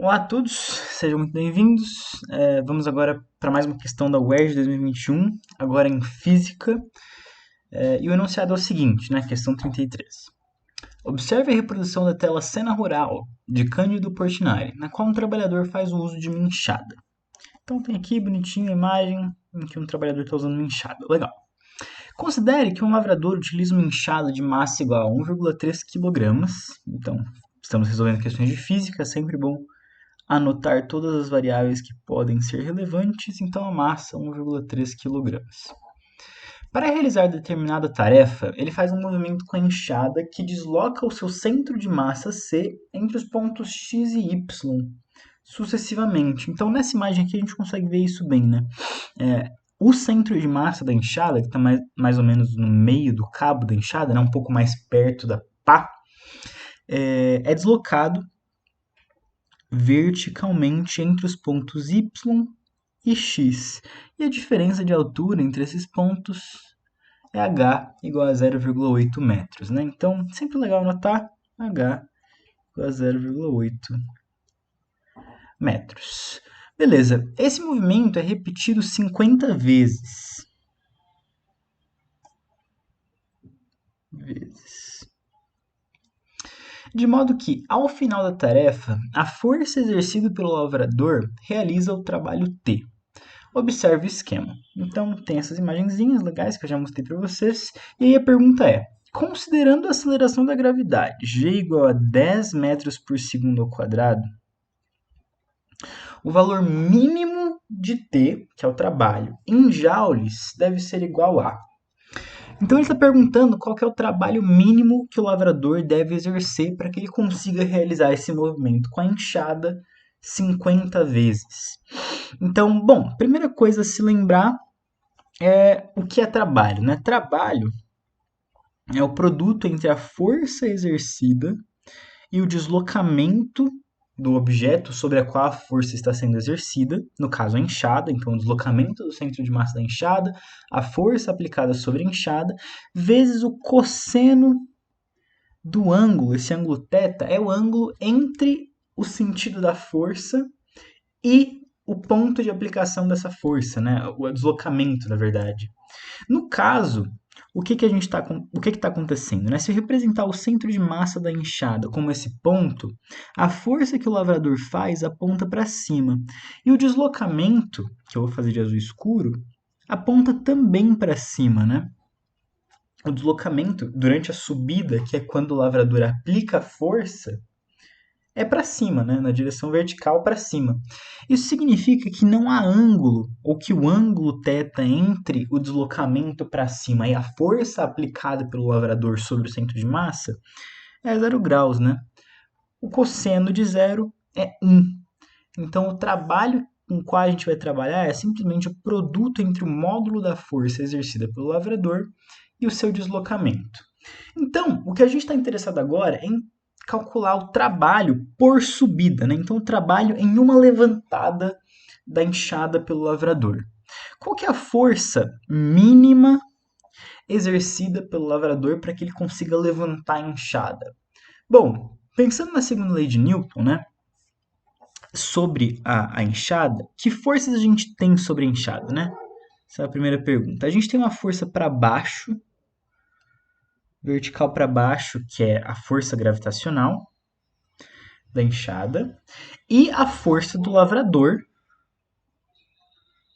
Olá a todos, sejam muito bem-vindos. Vamos agora para mais uma questão da UERJ 2021, agora em Física. E o enunciado é o seguinte, né? Questão 33. Observe a reprodução da tela Cena Rural, de Cândido Portinari, na qual um trabalhador faz o uso de uma enxada. Então tem aqui bonitinho a imagem em que um trabalhador está usando uma enxada. Legal. Considere que um lavrador utiliza uma enxada de massa igual a 1,3 kg. Então, estamos resolvendo questões de física, é sempre bom anotar todas as variáveis que podem ser relevantes, então a massa 1,3 kg. Para realizar determinada tarefa, ele faz um movimento com a enxada que desloca o seu centro de massa C entre os pontos X e Y, sucessivamente. Então, nessa imagem aqui, a gente consegue ver isso bem, né? O centro de massa da enxada, que está mais ou menos no meio do cabo da enxada, né? Um pouco mais perto da pá, é deslocado verticalmente entre os pontos Y e X. E a diferença de altura entre esses pontos é h igual a 0,8 metros. Né? Então, sempre legal anotar h igual a 0,8 metros. Beleza, esse movimento é repetido 50 vezes. De modo que, ao final da tarefa, a força exercida pelo lavrador realiza o trabalho T. Observe o esquema. Então, tem essas imagenzinhas legais que eu já mostrei para vocês. E aí a pergunta é, considerando a aceleração da gravidade, g igual a 10 metros por segundo ao quadrado, o valor mínimo de T, que é o trabalho, em joules, deve ser igual a... Então ele está perguntando qual que é o trabalho mínimo que o lavrador deve exercer para que ele consiga realizar esse movimento com a enxada 50 vezes. Então, bom, primeira coisa a se lembrar é o que é trabalho, né? Trabalho é o produto entre a força exercida e o deslocamento do objeto sobre a qual a força está sendo exercida, no caso a enxada, então o deslocamento do centro de massa da enxada, a força aplicada sobre a enxada, vezes o cosseno do ângulo, esse ângulo θ é o ângulo entre o sentido da força e o ponto de aplicação dessa força, né? O deslocamento, na verdade. No caso, o que está acontecendo? Né? Se eu representar o centro de massa da enxada como esse ponto, a força que o lavrador faz aponta para cima. E o deslocamento, que eu vou fazer de azul escuro, aponta também para cima. Né? O deslocamento durante a subida, que é quando o lavrador aplica a força, é para cima, né? Na direção vertical para cima. Isso significa que não há ângulo, ou que o ângulo θ entre o deslocamento para cima e a força aplicada pelo lavrador sobre o centro de massa é 0 graus, né? O cosseno de zero é 1. Então, o trabalho com o qual a gente vai trabalhar é simplesmente o produto entre o módulo da força exercida pelo lavrador e o seu deslocamento. Então, o que a gente está interessado agora é em calcular o trabalho por subida, né? Então, o trabalho em uma levantada da enxada pelo lavrador. Qual que é a força mínima exercida pelo lavrador para que ele consiga levantar a enxada? Bom, pensando na segunda lei de Newton, né? Sobre a enxada, que forças a gente tem sobre a enxada, né? Essa é a primeira pergunta. A gente tem uma força para baixo, vertical para baixo, que é a força gravitacional da enxada, e a força do lavrador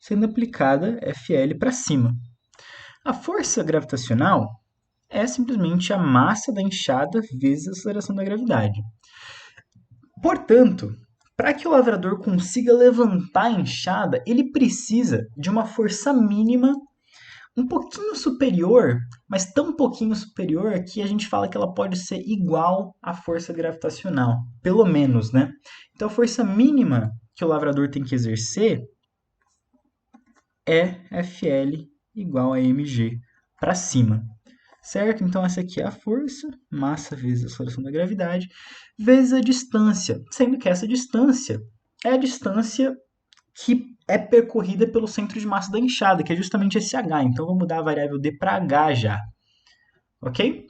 sendo aplicada FL para cima. A força gravitacional é simplesmente a massa da enxada vezes a aceleração da gravidade. Portanto, para que o lavrador consiga levantar a enxada, ele precisa de uma força mínima um pouquinho superior, mas tão pouquinho superior que a gente fala que ela pode ser igual à força gravitacional, pelo menos, né? Então a força mínima que o lavrador tem que exercer é FL igual a mg para cima, certo? Então essa aqui é a força, massa vezes a aceleração da gravidade, vezes a distância, sendo que essa distância é a distância que é percorrida pelo centro de massa da enxada, que é justamente esse h. Então, vou mudar a variável d para h já. Ok?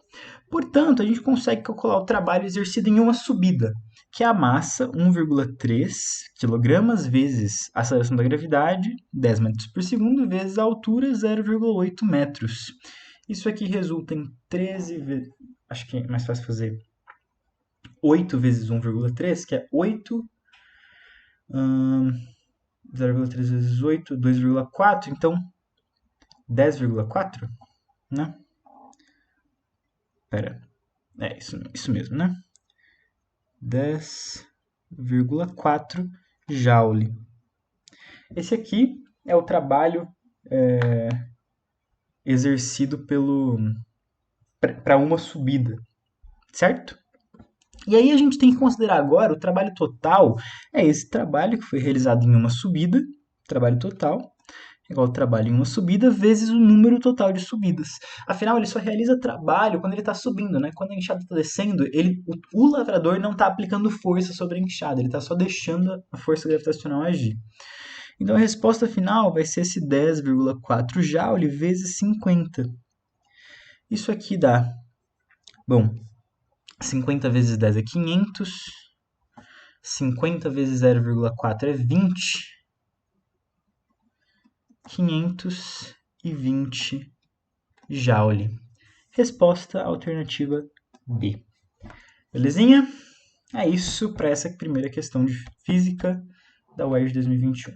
Portanto, a gente consegue calcular o trabalho exercido em uma subida, que é a massa, 1,3 kg, vezes a aceleração da gravidade, 10 metros por segundo, vezes a altura, 0,8 metros. Isso aqui resulta em 13 vezes... Acho que é mais fácil fazer 8 vezes 1,3, que é 8... 0,3 vezes 8, 2,4. Então, 10,4, né? Pera, é isso mesmo, né? 10,4 Joule. Esse aqui é o trabalho exercido para uma subida, certo? E aí a gente tem que considerar agora o trabalho total, é esse trabalho que foi realizado em uma subida, trabalho total, igual ao trabalho em uma subida, vezes o número total de subidas. Afinal, ele só realiza trabalho quando ele está subindo, né? Quando a enxada está descendo, o lavrador não está aplicando força sobre a enxada, ele está só deixando a força gravitacional agir. Então a resposta final vai ser esse 10,4 Joule vezes 50. Isso aqui dá, bom, 50 vezes 10 é 500, 50 vezes 0,4 é 20, 520 Joule. Resposta alternativa B. Belezinha? É isso para essa primeira questão de física da UERJ 2021.